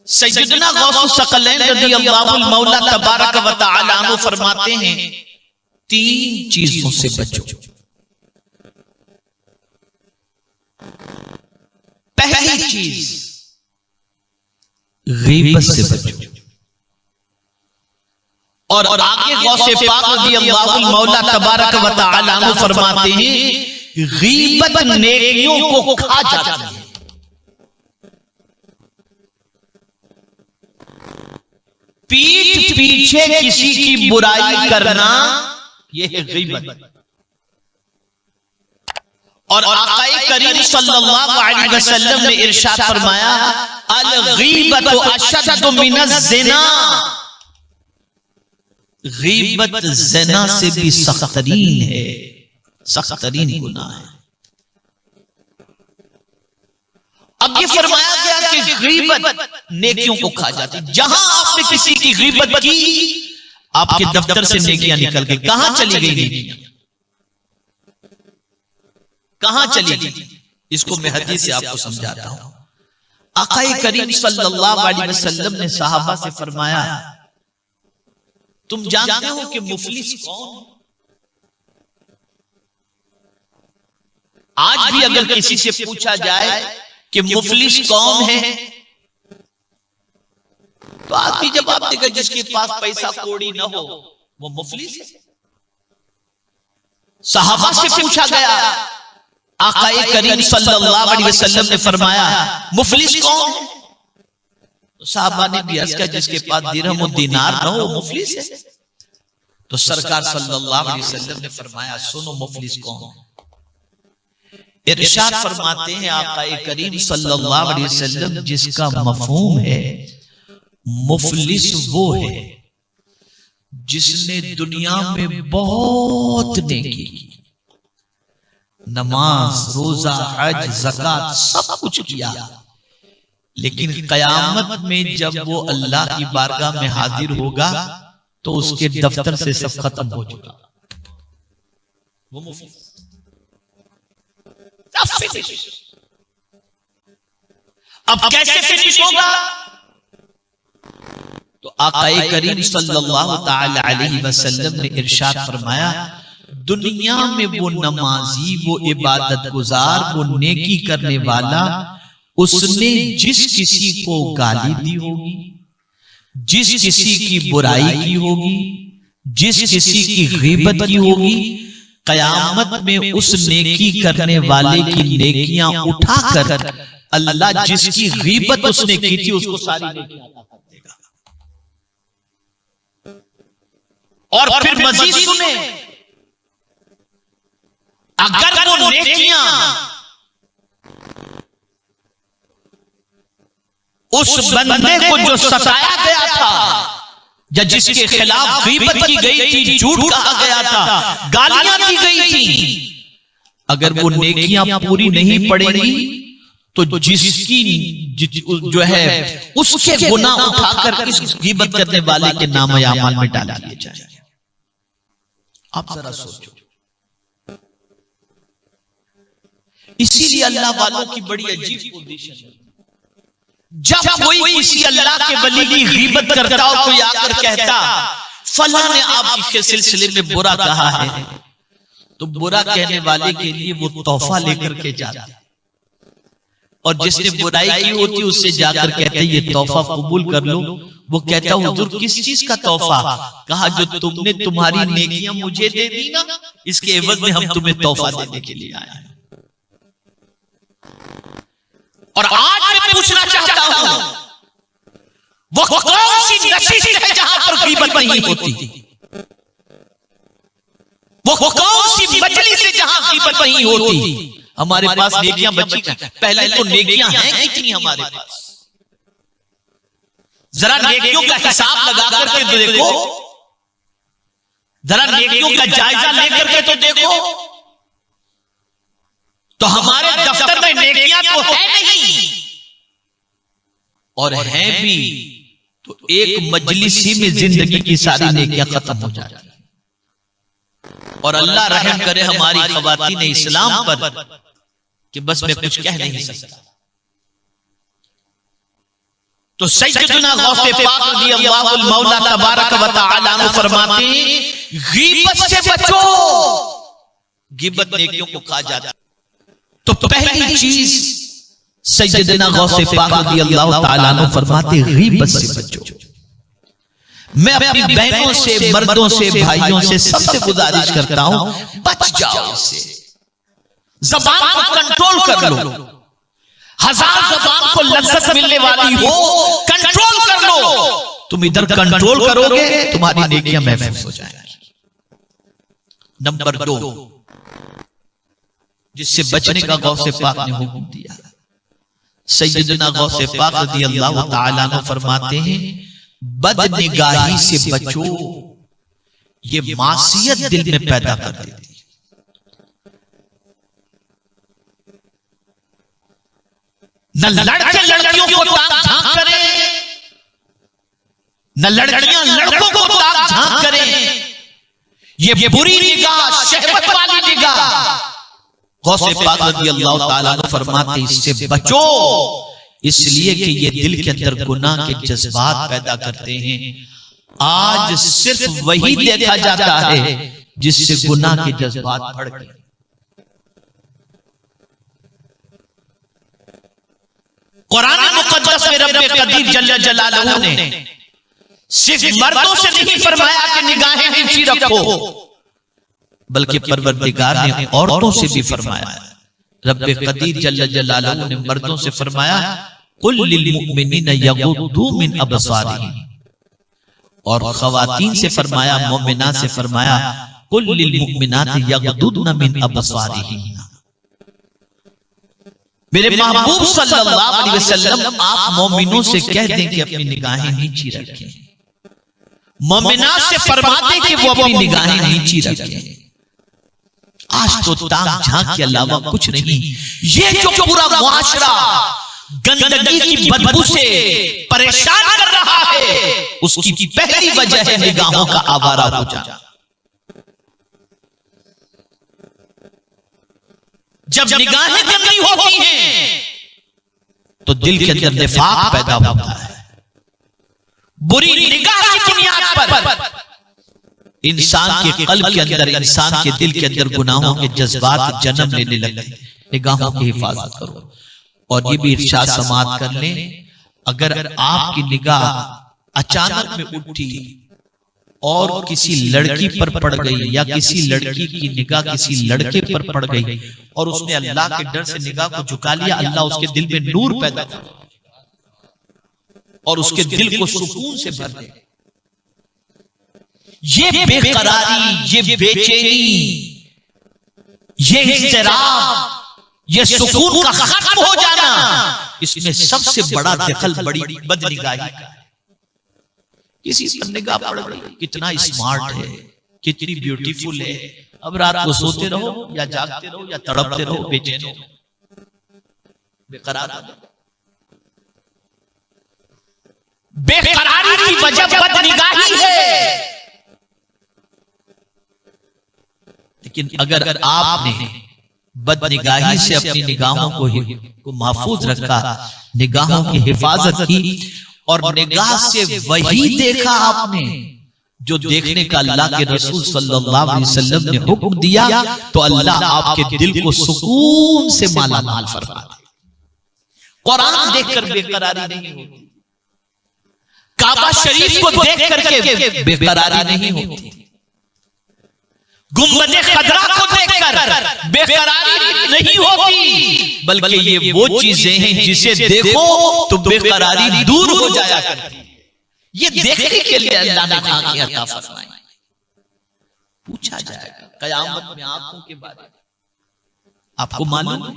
सैयदना गौस सकलैन रज़ियल्लाहुल मौला तबारक व तआला अन्हु फरमाते हैं, 3 चीजों से बचो। पहली चीज गीबत से बचो। और आगे गौसे पाक रज़ियल्लाहुल मौला तबारक व तआला अन्हु फरमाते हैं, गीबत नेकियों को खा जाती है। पीठ पीछे किसी की बुराई करना यह है गीबत। और आक़ाए करीम सल्लल्लाहु अलैहि वसल्लम ने इरशाद फरमाया, अल गीबतु अशद्दु मिनज़ ज़िना। गीबत ज़िना से भी सख्तरीन है, सख्तरीन गुनाह है। अब ये फरमाया गया कि गीबत नेकियों को खा जाती। जहां आपने किसी की गीबत की, आपके दफ्तर से नेकियां निकल गई। कहां चली गई नेकियां? कहां चली गई? इसको मैं हदीस से आपको समझाता हूं। आक़ाए करीम सल्लल्लाहु अलैहि वसल्लम ने सहाबा से फरमाया, तुम जानते हो कि मुफलिस कौन? आज भी अगर किसी से पूछा जाए कि मुफलिस कौन है, तो आदमी जवाब देगा जिसके पास पैसा कौड़ी न हो वो मुफलिस है। सहाबा से पूछा गया, आक़ाए करीम सल्लल्लाहु अलैहि वसल्लम ने फरमाया, मुफलिस कौन है? तो सहाबा ने भी अर्ज़ किया, जिसके पास दिरहम और दीनार न हो मुफलिस है। तो सरकार सल्लल्लाहु अलैहि वसल्लम ने फरमाया, सुनो मुफलिस कौन है। इरशाद फरमाते हैं आक़ाए करीम सल्लल्लाहु अलैहि वसल्लम, जिसका मफ़हूम है मुफलिस वो है जिसने दुनिया में बहुत नेकी की, नमाज, रोजा, हज, ज़कात सब कुछ किया, लेकिन क़यामत में जब वो अल्लाह की बारगाह में हाजिर होगा तो उसके दफ्तर से सब खत्म हो चुका। वो मुफलिस अब कैसे फिनिश होगा? तो आक़ाए करीम सल्लल्लाहु तआला अलैहि वसल्लम ने इरशाद फरमाया, दुनिया में वो नमाजी, वो इबादत गुजार, वो नेकी करने वाला, उसने जिस किसी को गाली दी होगी, जिस किसी की बुराई की होगी, जिस किसी की गीबत की होगी, क़यामत में उस नेकी करने वाले की नेकियां उठाकर अल्लाह जिसकी गीबत उसने की थी उसको सारी नेकियां अता कर देगा। और फिर मजीद सुने, अगर वो नेकियां उस बंदे को जो सताया गया था या जिसके खिलाफ गीबत की गई थी, झूठ कहा गया था, गालियां दी गई थी, अगर वो नेकियां पूरी नहीं पड़ेंगी तो जिसकी जो है उसके गुनाह उठाकर इस गीबत करने वाले के नाम आमाल में डाल दिए जाएंगे। आप जरा सोचो। इसीलिए अल्लाह वालों की बड़ी अजीब पोजीशन है। जब कोई किसी अल्लाह के वली की गीबत करता हो, कोई आकर कहता फला ने आपके सिलसिले में बुरा कहा है, तो बुरा कहने वाले के लिए वो तोहफा लेकर के जाता, और जिसने बुराई की होती उससे जाकर कहते ये तोहफा कबूल कर लो। वो कहता हुजूर किस चीज का तोहफा? कहा जो तुमने तुम्हारी नेकियां मुझे दे दी ना, इसके एवज में हम तुम्हें तोहफा देने के लिए आए हैं। और आज मैं पूछना चाहता हूं, वो कौन सी नशिस्त है जहां पर गीबत नहीं होती? वो कौन सी मजलिस है जहां गीबत नहीं होती? हमारे पास नेकियां बची, पहले तो नेकियां हैं कितनी हमारे पास? जरा नेकियों का हिसाब लगा करके तो देखो, जरा नेकियों का जायजा लेकर के तो देखो। तो हमारे दफ्तर में नेकियां तो है नहीं, और है भी तो एक मजलिस ही में जिंदगी की सारी नेकियां खत्म हो जाती है। और अल्लाह रहम करे हमारी ख़वातीन इस्लाम पर कि बस मैं कुछ कह नहीं सकता। तो सैयदना गौसे पाक रज़ियल्लाहुल मौला तबारक व तआला ने फरमाते हैं गीबत से बचो। गीबत नेकियों को खा जाता है। तो पहली चीज सैयदना गौसे पाक रज़ियल्लाहु तआला ने फरमाते गीबत से बचो। मैं अपनी बहनों से, मर्दों से, भाइयों से सबसे गुजारिश करता हूं बच जाओ इससे। ज़बान को कंट्रोल कर लो। हजार ज़बान को लज्जत मिलने वाली हो, कंट्रोल कर लो। तुम इधर कंट्रोल करोगे तुम्हारी नेकियां महफूज हो जाएंगी। नंबर 2 जिससे बचने का गौसे पाक ने हुक्म दिया। सैयदना गौसे पाक रज़ियल्लाहु तआला अन्हु फरमाते हैं बदनिगाही से बचो, ये मासियत दिल में पैदा कर देती है। न लड़के लड़कियों को ताक झांक करें, न लड़कियां लड़कों को ताक झांक करें। ये बुरी निगाह, शहवत वाली निगाह। गौसे पाक रज़ियल्लाहु तआला अन्हु फरमाते इससे बचो, इसलिए कि ये दिल के अंदर गुनाह के जज्बात पैदा करते हैं। आज सिर्फ वही देखा जाता है जिससे गुनाह के जज्बात बढ़ गए। कुरान मुक़द्दस में रब्बे कदीर जल्ल जलालहू ने सिर्फ मर्दों से नहीं फरमाया कि निगाहें नीची रखो, बल्कि परवरदिगार ने औरतों से भी फरमाया। रब्बे कदीर जल्ल जलालहू ने मर्दों से फरमाया कुल लिल मुमिनीना यगुद्दू मिन अबसारिहिम, और खवातीन से फरमाया, मोमिनात से फरमाया कुल लिल मुमिनाति यगुद्दूना मिन अबसारिहिम। मेरे महबूब सल्लल्लाहु अलैहि वसल्लम आप मोमिनों से कह दें कि अपनी निगाहें नीची रखें। मोमिनात से फरमाते कि वो अपनी निगाहें नीची रखें। आज तो ताक झांक के अलावा कुछ नहीं। ये जो पूरा मुआशरा गंदगी की बदबू से परेशान कर रहा है, उसकी पहली वजह है निगाहों का आवारा हो जाना। जब निगाहें गंदी होती हैं तो दिल के अंदर निफाक पैदा होता है। बुरी निगाह की बुनियाद पर इंसान के कल्ब के अंदर, इंसान के दिल के अंदर गुनाहों के जज्बात जन्म लेने लगते हैं। निगाहों की हिफाजत करो। और ये भी इरशाद समात कर लें, अगर आपकी निगाह अचानक में उठी और किसी लड़की पर पड़ गई या किसी लड़की की निगाह किसी लड़के पर पड़ गई और उसने अल्लाह के डर से निगाह को झुका लिया, अल्लाह उसके दिल में नूर पैदा कर और उसके दिल को सुकून से भर दे। ये बेकरारी, ये बेचैनी, ये इज़्तिराब, ये सुकून का खत्म हो जाना, इसमें सबसे बड़ा दखल बड़ी बदनिगाही का है। किसी पर निगाह पड़ गई, कितना स्मार्ट है, कितनी ब्यूटीफुल है, अब रात को सोते रहो या जागते रहो या तड़पते रहो, बेचैन हो, बेकरार। बेकरारी की वजह बदनिगाही है। लेकिन अगर आपने बदनिगाही से अपनी निगाहों को महफूज रखा, निगाहों की हिफाजत की और निगाह से वही देखा आपने जो देखने का अल्लाह के रसूल सल्लल्लाहु अलैहि वसल्लम ने हुक्म दिया, तो अल्लाह आपके दिल को सुकून से माला माल फरमा दे। कुरान देखकर बेकरारी नहीं होती, काबा शरीफ को देख करके बेकरारी नहीं होती, गुंबद खदरा को देखकर बेकरारी नहीं होती, बल्कि ये वो चीजें हैं जिसे देखो तो बेकरारी दूर हो जाया करती है। ये देखने के लिए अल्लाह ने आंखें अता फरमाई। पूछा जाएगा कयामत में आंखों के बारे में, आपको मालूम है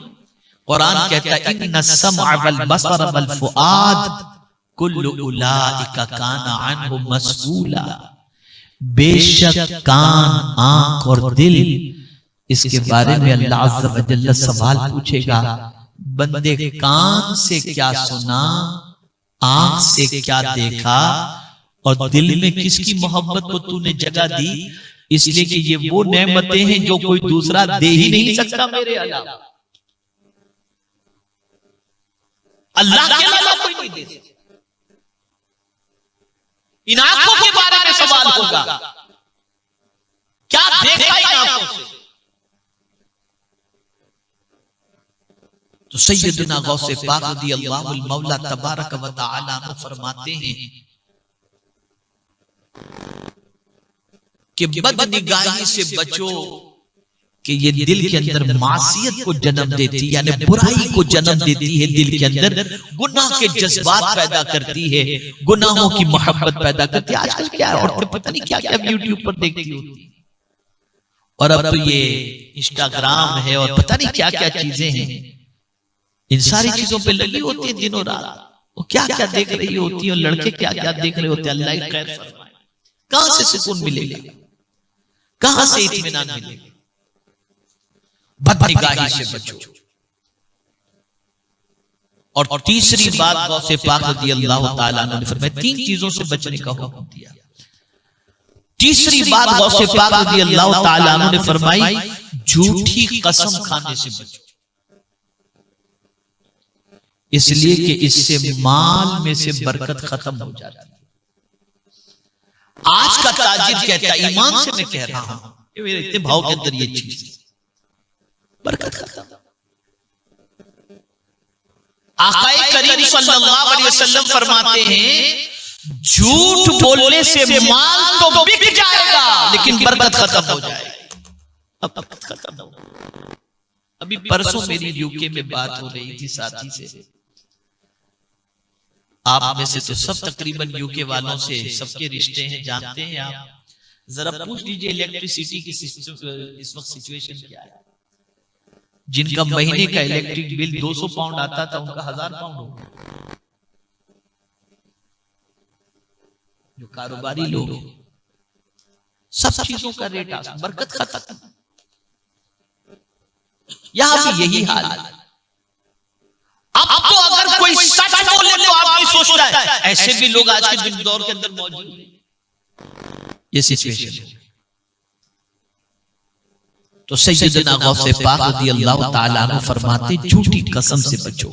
कुरान कहता है इन्ना समअ वल बसर वल फुआद कुल्लु उलाइका काना अन्हु मसऊला। बेशक कान, आंख और दिल, इसके बारे में अल्लाह अज़्ज़ा व जल्ल सवाल पूछेगा। बंदे कान से क्या सुना, आंख से क्या देखा और दिल में किसकी मोहब्बत को तूने जगह दी? इसलिए कि ये वो नेमतें हैं जो कोई दूसरा दे ही नहीं सकता मेरे अलावा। अल्लाह के अलावा कोई नहीं दे सकता। इन आंखों के बारे में सवाल होगा, क्या देखा इन आंखों से। तो सैयदना गौसे पाक रज़ियल्लाहु मौला तबारक व तआला ने फरमाते हैं कि बदनिगाही से बचो कि ये दिल के अंदर मासियत को जन्म देती है, यानी बुराई को जन्म देती है, दिल के अंदर गुनाह के जज्बात पैदा करती है, गुनाहों की मोहब्बत पैदा करती है। आजकल क्या है, औरतें पता नहीं क्या क्या यूट्यूब पर देखती होती है, और अब तो ये इंस्टाग्राम है और पता नहीं क्या क्या चीजें हैं, इन सारी चीजों पे लगी होती है दिनों रात। वो क्या क्या देख रही होती है, लड़के क्या क्या देख रहे होते हैं। अल्लाह की खैर फरमाए, कहां से सुकून मिलेगा, कहां से इत्मीनान मिलेगा। बदनिगाही से बचो। और तीसरी बात गौसे पाक रज़ियल्लाहु ताला अन्हु ने फरमाया, तीन चीजों से बचने का हुक्म दिया। तीसरी बात गौसे पाक रज़ियल्लाहु ताला अन्हु ने फरमाई, झूठी कसम खाने से बचो, इसलिए कि इससे माल में से बरकत खत्म हो जाती है। आज का ताजिर कहता है, ईमान से मैं कह रहा हूं, मेरे इतने भाव के अंदर ये चीज बरकत खत्म। आक़ाए करीम सल्लल्लाहु अलैहि वसल्लम फरमाते हैं, झूठ बोलने से माल तो बिक जाएगा लेकिन बरकत खत्म हो जाएगी। अब बरकत खत्म हो। अभी परसों मेरी यूके में बात हो रही थी साथी से, आप में से तो सब तकरीबन यूके वालों से सबके रिश्ते हैं, जानते हैं आप। जरा पूछ लीजिए इलेक्ट्रिसिटी की इस वक्त सिचुएशन क्या है। जिनका महीने का इलेक्ट्रिक बिल 200 पाउंड आता था, उनका 1000 पाउंड हो गया। जो कारोबारी लोग सब चीजों का रेट आसान, बरकत खत्म। यहां भी यही हाल है। अब तो अगर कोई सच बोले तो आदमी सोचता है, ऐसे भी लोग आज के दौर के अंदर मौजूद हैं। ये सिचुएशन है। तो सैयदना गौसे पाक रज़ियल्लाहु ताला अन्हु फरमाते, झूठी कसम से बचो।